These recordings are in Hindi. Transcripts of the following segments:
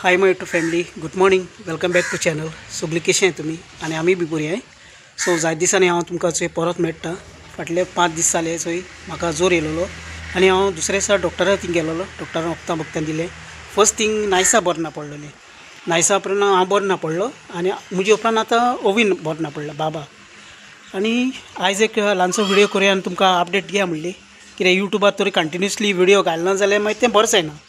Hi my YouTube family, good morning, welcome back to channel. सगळीं कशी आहे तुम्ही आणि आम्ही बी बरी आहे. सो जाय दिसांनी हांव तुमकां चोय परत मेळटा. फाटले 5 दीस जाले चोय म्हाका जोर येयलोलो आनी हांव दुसरे दिसा डॉक्टरा थिंग गेलोलो. डॉक्टरान वखदां दिले. फर्स्ट थिंग नायसा बरें ना पडलेलें. नायसा उपरांत हांव बरें ना पडलो आनी म्हजे उपरांत आतां ओवीन बरें ना पडला बाबा. आनी आयज एक ल्हानसो व्हिडिओ करुया आनी तुमकां अपडेट दिया म्हणली. कित्याक यूट्यूबार तरी कंटिन्युअसली व्हिडिओ घालना जाल्यार मागीर तें बरें जायना.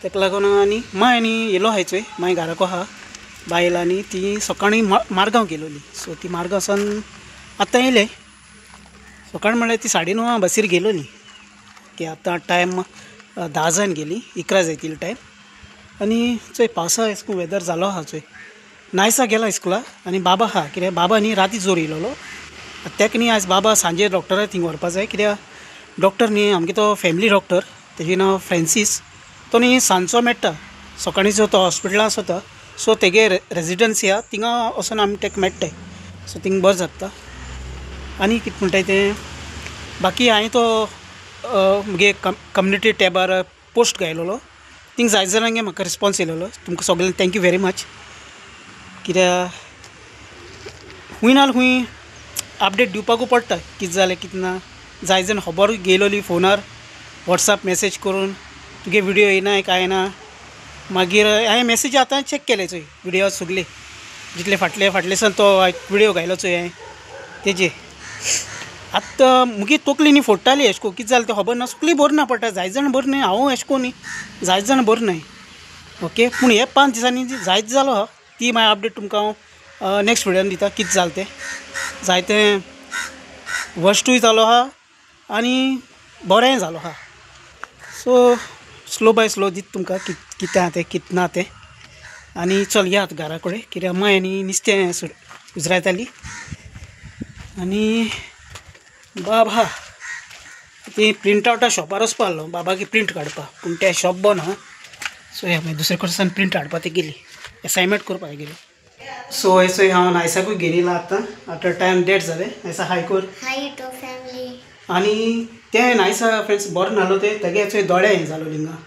तेका लागून आनी माय आनी येलो आहाय चोय माय घराको आहा बायल आनी ती सकाळीं मारगांव गेलोली. सो ती मारगांवसान आतां येयले. सकाळीं म्हळ्यार ती 9:30 बसीर गेलोली की आतां टायम 10 जावन गेली, 11 जायतीले टायम. आनी चोय पावसा एसको वेदर जालो आहा चोय. नायसा गेला इस्कुला आनी बाबा आहा. कित्याक बाबा न्ही राती जोर येयलोलो. तेका न्ही आयज बाबा सांजे डॉक्टरा थिंग व्हरपा जाय. कित्याक डॉक्टर न्ही आमगे तो फॅमिली डॉक्टर, तेजें नांव फ्रँसीस. तो न्ही सांजचो मेळटा. सकाळींचो तो हॉस्पिटलां आसता. सो तेगे रेजिडन्सी आहा थिंगा वचून आमी तेका मेळटाय. सो थिंग बरें जाता. आनी कितें म्हणटाय तें बाकी हांवें तो मुगे कम्युनिटी टॅबार पोस्ट घायलोलो. थिंग जायत जाणांगे म्हाका रिस्पॉन्स येयलोलो. तुमकां सगळ्यांक थँक्यू वेरी मच. कित्याक खूंय नाल्यार खूंय अपडेट दिवपाकू पडटा कितें जालें कितें ना. जाय जाण खबर घेयलोली फोनार वॉट्सॅप मॅसेज करून तुगे व्हिडिओ येयनाय काय ना. मागीर हांवें मॅसेज आतां चॅक केले चोय व्हिडिओ सगळे जितले फाटलेसान तो व्हिडिओ घायलो चोय हांवें तेजे. आतां मुगे तकली न्ही फोडटाली एशको कितें जालें तें खबर ना. सगळीं बरीं ना पडटा. जायत जाण बरीं न्ही, हांव एशको न्ही, जायत जाण बरीं न्हय. ओके, पूण हे 5 दिसांनी जायत जालो आहा. ती मागीर अपडेट तुमकां हांव नॅक्स्ट व्हिडिओन दिता कितें जालें तें. जायतें वर्स्टूय जालो आहा आनी बरेंय जालो आहा. सो स्लो बाय स्लो दीत तुमकां कितें आहा तें कितें ना तें. आनी चल या आतां घरा कडेन. कित्याक माय आनी नुस्तें उजरायताली आनी बाबा ती प्रिंट आवटा शॉपार वचपा आहलो बाबागे प्रिंट काडपा. पूण तें शॉप बंद आहा. सो ह्या मागीर दुसरे कडच्यान प्रिंट हाडपा ते गेली, एसायनमेंट करपाक गेली. सो हेचो हांव नायसाकूय घेवन येयला आतां. आतां टायम 1:30 जालें. नायसा हाय कर. Hi YouTube family. आनी तें नायसा फ्रेंड्स बरें नाहलो तें तेगे चोय दोळे हें जालो लिंगा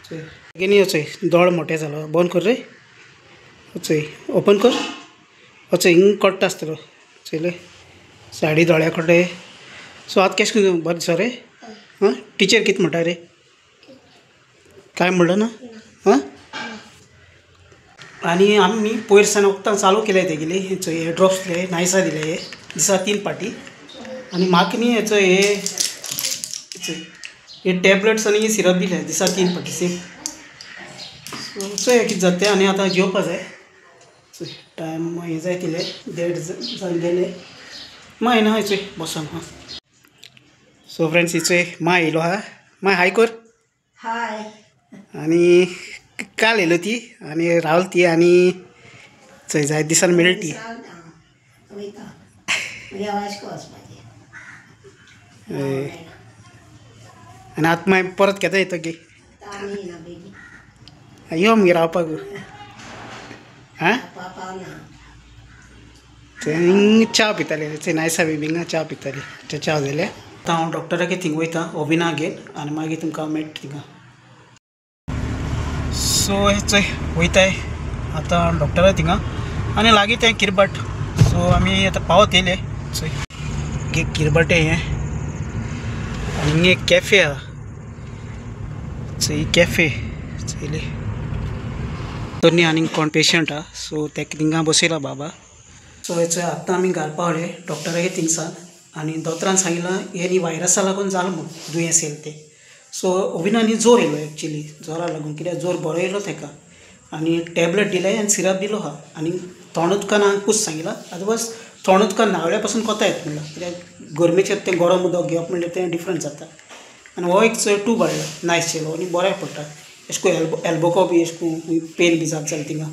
चोय तेगे चोय दोळ मोठे जालो. बंद कर रे. चोय ओपन कर. चोय हिंग कट्टा आसतलो चोयले सायडी दोळ्या कडेन. सो आतां केश करून बरें दिसो रे. हां टिचर कितें म्हणटा रे? काय म्हणलो ना? हां आनी आमी पयर सावन वखदां चालू केले तेगेली. चोय हे ड्रॉप्स दिले, नायसा दिले, हे दिसा 3 पाटी. आनी म्हाका न्ही हेचो हे टॅबलेट्स आनी सिरप दिले दिसा 3 पाटी सेम. सो चोय कितें जाता तें. आनी आतां जेवपा जाय. टायम हे जाय तिले 1:30 जावन गेले. माय येना चोय बसोन. हां सो फ्रेंड्स चोय माय येयलो आहा. माय हाय कर. हाय. आनी काल येयलो ती आनी रावल ती आनी चोय जायत दिसान मेळ्ळी ती. आनी आतां मागीर परत केदो येतो गे यो मगे रावपाक. हां थंय च्या पिताले थंय नायसा बिबिंगा च्या पिताली. ते च्या जाले. आतां हांव डॉक्टरागे थिंग वयता ओबिना घेवन आनी मागीर तुमकां मेळटा थिंगा. सो हे चोय वयताय आतां डॉक्टरा थिंगा आनी लागीं तें किरबाट. सो आमी आतां पावत येयले. चोय गे किरबाटे हें आनी हिंगा एक कॅफे आहा. चोय कॅफे चोयले तोनी आनीक कोण पेशंट आहा. सो तेका थिंगा बसयला बाबा. सो हेचो आतां आमी घाल पावले डॉक्टरागे थिंगसान. आनी दोतोरान सांगिल्लां हें न्ही वायरसा लागून जालां म्हूण दुयेंस येयलें तें. सो ओविना न्ही जोर येयलो एक्चुली जोरा लागून. कित्याक जोर बरो येयलो तेका आनी टॅबलेट दिले आनी सिरप दिलो आहा. आनी थोंड उदकान हांवें पूस सांगिल्लां. अदरवायज थोंड उदकान न्हावल्या पासून कोता येता म्हणलां. कित्याक गरमेचेर तें गरम उदक घेवप म्हणल्यार तें डिफरंट जाता. आनी हो एक चोय टूब हाडलो नायसचेलो आनी बऱ्याक पडटा. एशको एल्बोको बी एशको पेन बी जाता जाल्यार थिंगा.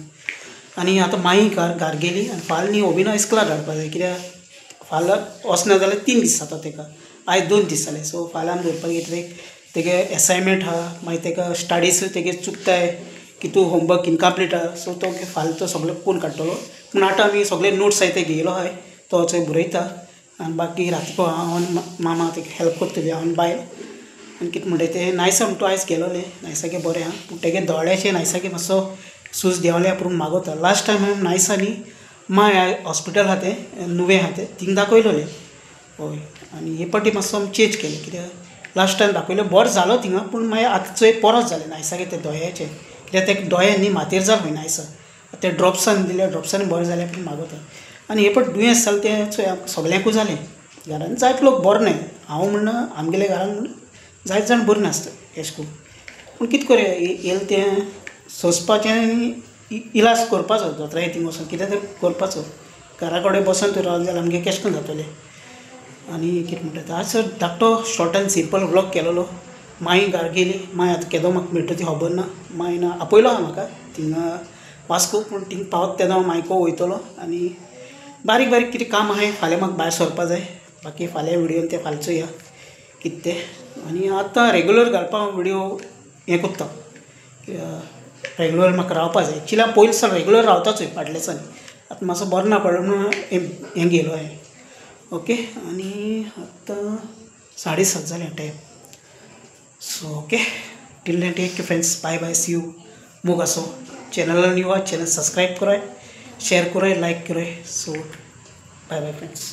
आनी आतां माई घार गेली आनी फाल्यां न्ही ओबिना इस्कुलार धाडपा जाय. कित्याक फाल्यां वचना जाल्यार 3 दीस जाता तेका. आयज 2 दीस जाले. सो फाल्यां आमी दवरपाक येतले. तेगे एसायनमेंट आहा मागीर तेका स्टडीज तेगे चुकताय कितू होमवर्क इनकम्प्लीट आहा. सो तो फाल्यां तो सगळें कोण काडटलो. पूण आतां आमी सगळे नोट्स आहाय ते घेयलो आहाय तो चोय बरयता. आनी बाकी रातीको हांव आनी मामा तेका हेल्प करतली हांव आनी बायल. आनी कितें म्हणटाय तें नायसा म्हणटा आयज गेलोलें नायसागे बरें आहा. पूण तेगे दोळ्याचे नायसागे मातसो सूज देवाल्या पूण मागोता लास्ट टायम हांवें नायसांनी माय हॉस्पिटल आहा तें नुवें आहा तें थिंग दाखयलोलें हय आनी हे पाटी मातसो चेंज केलें कित्याक लास्ट टायम दाखयलें बरो जालो थिंगा पूण मागीर आतां चोय परत जालें नायसागे ते दोळ्याचें कित्याक ते दोळे न्ही मातेर जाल खंय नायसा ते ड्रॉप्सान दिले ड्रॉप्सांनी बरें जालें पूण मागोता आनी हे पट दुयेंस जालें तें चोय सगल्यांकूय जालें घरान जायत लोक बरो न्हय हांव म्हणना आमगेल्या घरान म्हण जायत जाण बरीं नासता अशें करून पूण कितें करया येयलें तें सोंसपाचें आनी इलाज करपाचो दोतोरा थिंग वचून कितें तरी करपाचो घरा कडेन बसून तर रावलें जाल्यार आमगे कशें करून जातलें आनी कितें म्हणटा आज धाकटो शॉर्ट एंड सिंपल व्लॉग केलोलो माई घरा गेली माय आतां केदो म्हाका मेळटा ती खबर ना मायन आपयलो आहा म्हाका थिंगा वास्को पूण थिंग पावत तेदो हांव मायको वयतलो आनी बारीक बारीक कितें काम आहाय फाल्यां म्हाका भायर सरपा जाय बाकी फाल्यां व्हिडियोन तें फाल्यां चोया कितें तें आनी आतां रेगुलर घालपाक व्हिडियो हें कोत्ता रेगुलर म्हाका रावपा जाय एक्चुली हांव पयलीं सावन रेगुलर रावताच फाटल्या दिसांनी आतां मातसो बरो ना पडलो म्हणून हें गेलो हांवें ओके आनी आतां 7:30 जालें time so okay till then take care friends bye bye see you मोग आसो चॅनलार न्यू आहा चॅनल सब्सक्रायब कराय शेअर कराय लायक कराय सो बाय बाय फ्रेंड्स